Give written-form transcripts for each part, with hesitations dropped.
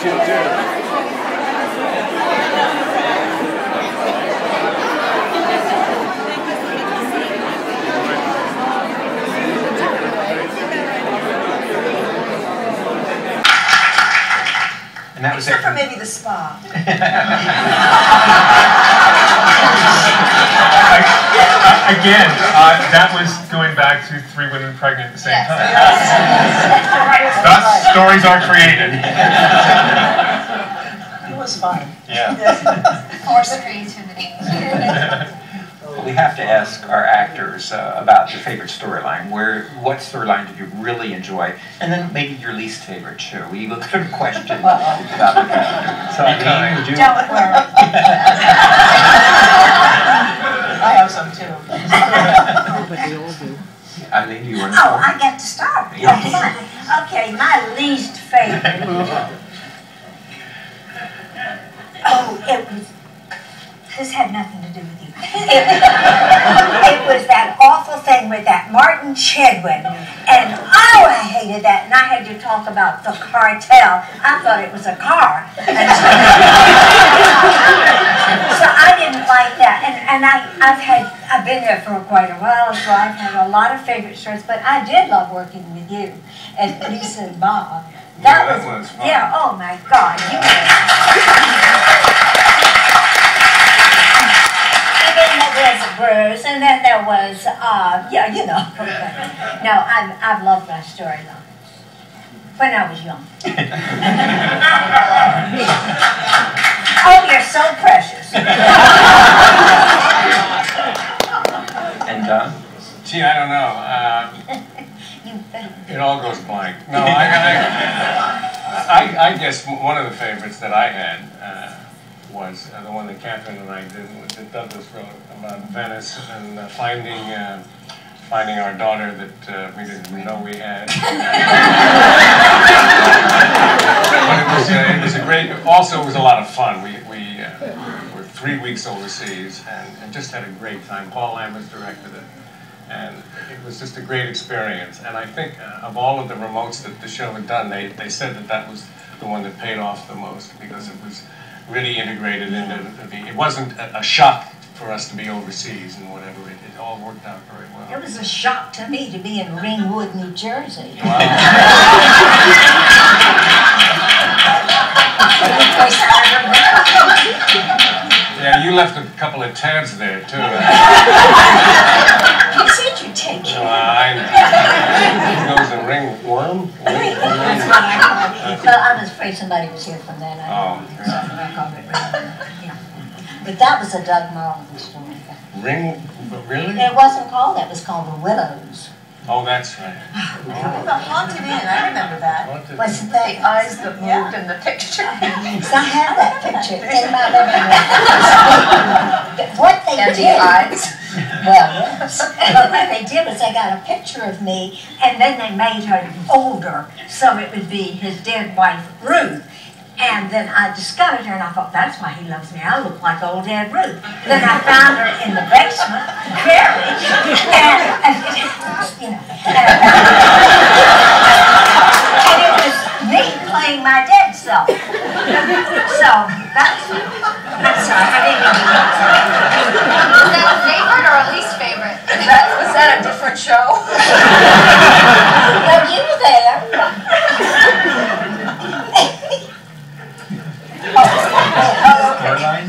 And that was except for maybe the spa. Again, that was going back to 3 women pregnant at the same time. Thus, stories are created. It was fun. Yeah. Force creativity. We have to ask our actors about your favorite storyline. What storyline did you really enjoy? And then maybe your least favorite too. We look at a question about the character. So Eileen, would you? Don't worry. I have some too. Eileen, do you want to Oh, I get to start. Yeah. Okay, my least favorite. Oh, it was. This had nothing to do with you. It was that awful thing with that Martin Chedwin. And oh, I hated that. And I had to talk about the cartel. I thought it was a car. And so I didn't like that. And I've been there for quite a while, so I've had a lot of favorite stories. But I did love working with you and Lisa and Bob. That was fun. Yeah, oh my God. You Bruce, and then there was, yeah, you know. No, I've loved my storyline when I was young. Oh, you're so precious. And Don? Gee, I don't know. It all goes blank. No, I guess one of the favorites that I had was the one that Kathryn and I did Douglas wrote about Venice and finding our daughter that we didn't know we had. But it was a great. Also, it was a lot of fun. We were 3 weeks overseas and just had a great time. Paul Lamberts directed it, and it was just a great experience. And I think of all of the remotes that the show had done, they said that was the one that paid off the most because it was really integrated into it wasn't a shock for us to be overseas and whatever. It all worked out very well. It was a shock to me to be in Ringwood, New Jersey. Wow. Yeah, you left a couple of tabs there too. You said you'd take care. He goes a ringworm. That's what I called it. Well, I was afraid somebody was here from that. Oh. So I called it ringworm. Yeah. But that was a Doug Marlin story. Ring? Really? It wasn't called that. It was called The Widows. Oh, that's right. The Haunted Inn, I remember that. Wasn't that? The eyes that moved in the picture. So I have that picture in my living room. What they And did, the eyes. well, yes. But what they did was they got a picture of me, and then they made her older, so it would be his dead wife, Ruth. And then I discovered her, and I thought, that's why he loves me. I look like old Aunt Ruth. Then I found her in the basement, buried, and you know, and it was me playing my dead self. So that's I'm sorry, I didn't mean to. Was that a favorite or a least favorite? Was that a different show? Well, you were there.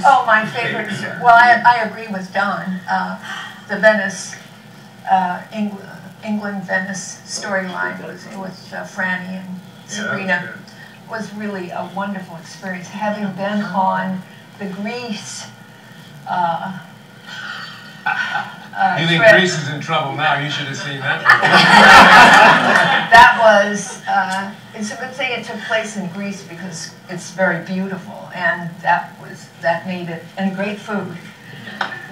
Oh, my favorite. Well, I agree with Don. The Venice, England-Venice storyline with Franny and Sabrina was really a wonderful experience. Having been on the Greece. You think trip, Greece is in trouble now? You should have seen that. That was. It's a good thing it took place in Greece because it's very beautiful, and that made it, and great food.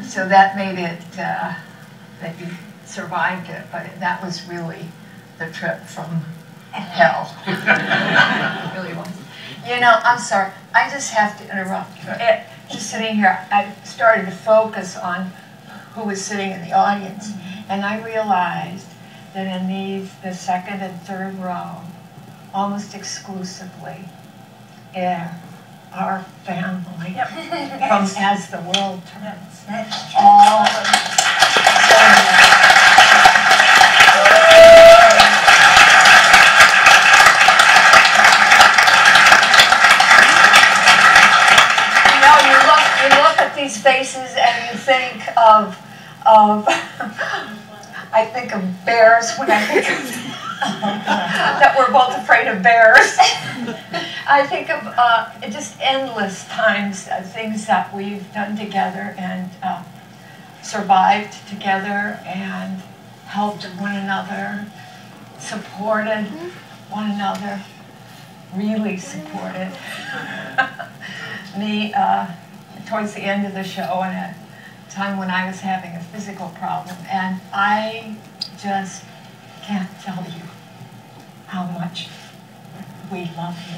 So that made it that you survived it, but that was really the trip from hell. It really was. You know, I'm sorry. I just have to interrupt. Just sitting here, I started to focus on who was sitting in the audience, and I realized that in the second and third row, almost exclusively, our family from As the World Turns. All you look at these faces and you think of I think of bears when I think of that we're both afraid of bears. I think of just endless times, things that we've done together and survived together and helped one another, supported one another, really supported me towards the end of the show and at a time when I was having a physical problem. And I just can't tell you how much we love you.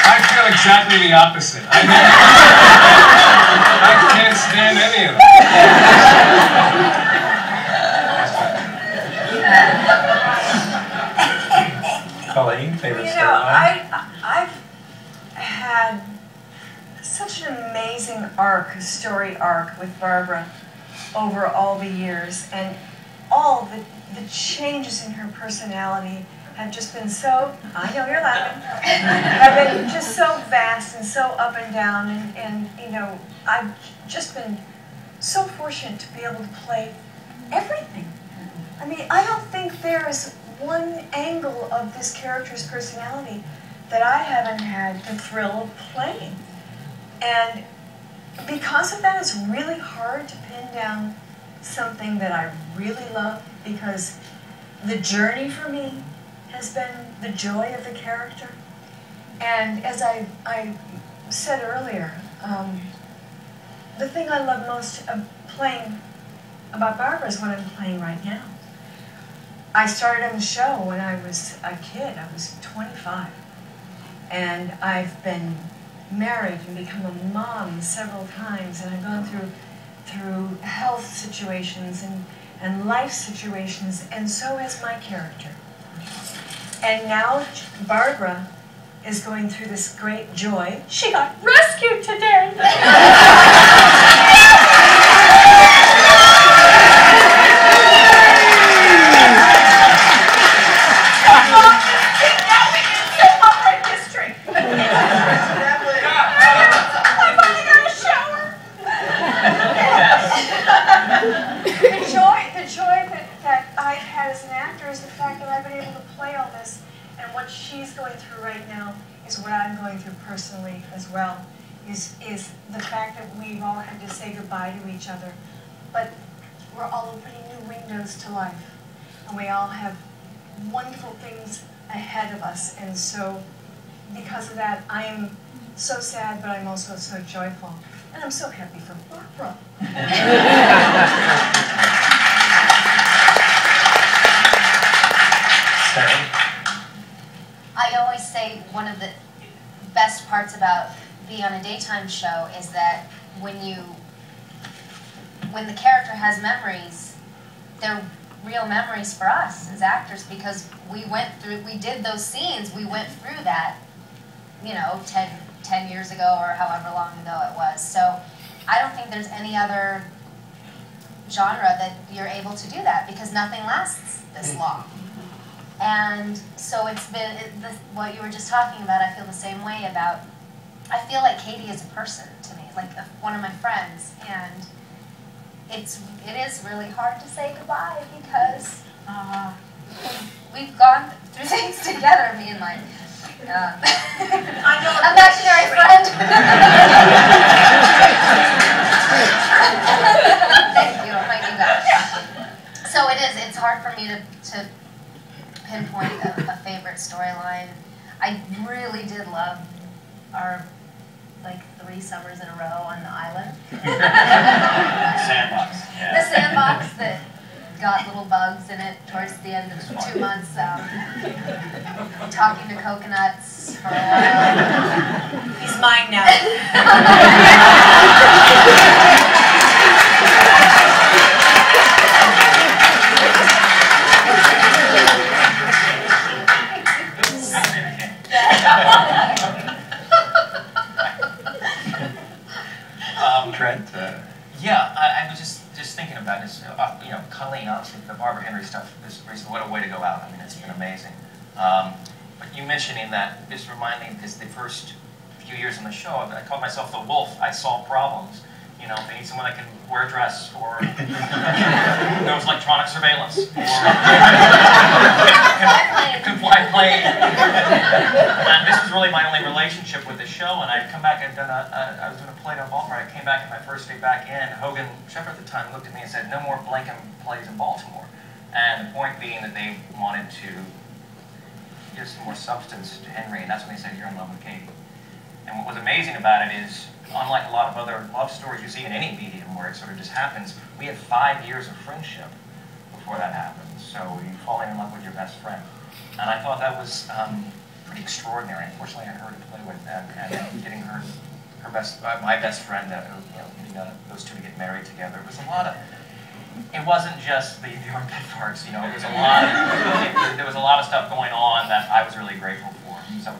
I feel exactly the opposite. I can't stand any of them. Colleen, favorite You know, storyline? I've had such an amazing story arc with Barbara over all the years, and all the changes in her personality have just been so, I know you're laughing, have been just so vast and so up and down, and you know, I've just been so fortunate to be able to play everything. I mean, I don't think there is one angle of this character's personality that I haven't had the thrill of playing. And because of that, it's really hard to pin down something that I really love, because the journey for me has been the joy of the character. And as I said earlier, the thing I love most of playing about Barbara is what I'm playing right now. I started on the show when I was a kid. I was 25. And I've been married and become a mom several times, and I've gone through health situations and life situations, and so has my character. And now Barbara is going through this great joy. She got rescued today. The joy that I've had as an actor is the fact that I've been able to play all this, and what she's going through right now is what I'm going through personally as well, is the fact that we've all had to say goodbye to each other, but we're all opening new windows to life, and we all have wonderful things ahead of us, and so because of that, I am so sad, but I'm also so joyful. And I'm so happy for Barbara. I always say one of the best parts about being on a daytime show is that when the character has memories, they're real memories for us as actors, because we did those scenes, we went through that, you know, 10 years ago or however long ago it was. So I don't think there's any other genre that you're able to do that, because nothing lasts this long. And so it's been, what you were just talking about, I feel the same way about, I feel like Katie is a person to me, like one of my friends, and it is really hard to say goodbye, because we've gone through things together, me and my imaginary friend. Thank you, my new guy. So it's hard for me to pinpoint a favorite storyline. I really did love our 3 summers in a row on the island. Sandbox. Yeah. The sandbox that got little bugs in it towards the end of 2 months. Talking to coconuts for a while. He's mine now. about is, you know, Colleen, obviously, the Barbara Henry stuff is what a way to go out. I mean, it's been amazing. But you mentioning that just reminded me, because the first few years on the show, I called myself the wolf. I solve problems. You know, they need someone that can wear a dress, or knows electronic surveillance, or can fly a plane. And this was really my only relationship with the show. And I'd come back and I was doing a play in Baltimore. I came back, and my first day back in, Hogan Shepard at the time looked at me and said, "No more Blankham plays in Baltimore." And the point being that they wanted to give some more substance to Henry, and that's when they said, "You're in love with Katie." And what was amazing about it is, unlike a lot of other love stories you see in any medium where it sort of just happens, we had 5 years of friendship before that happened. So you falling in love with your best friend. And I thought that was pretty extraordinary. Unfortunately, I had her to play with, and getting my best friend, getting those two to get married together. It was a lot of, it wasn't just the armpit farts, you know, it was a lot of, there was a lot of stuff going on that I was really grateful for. So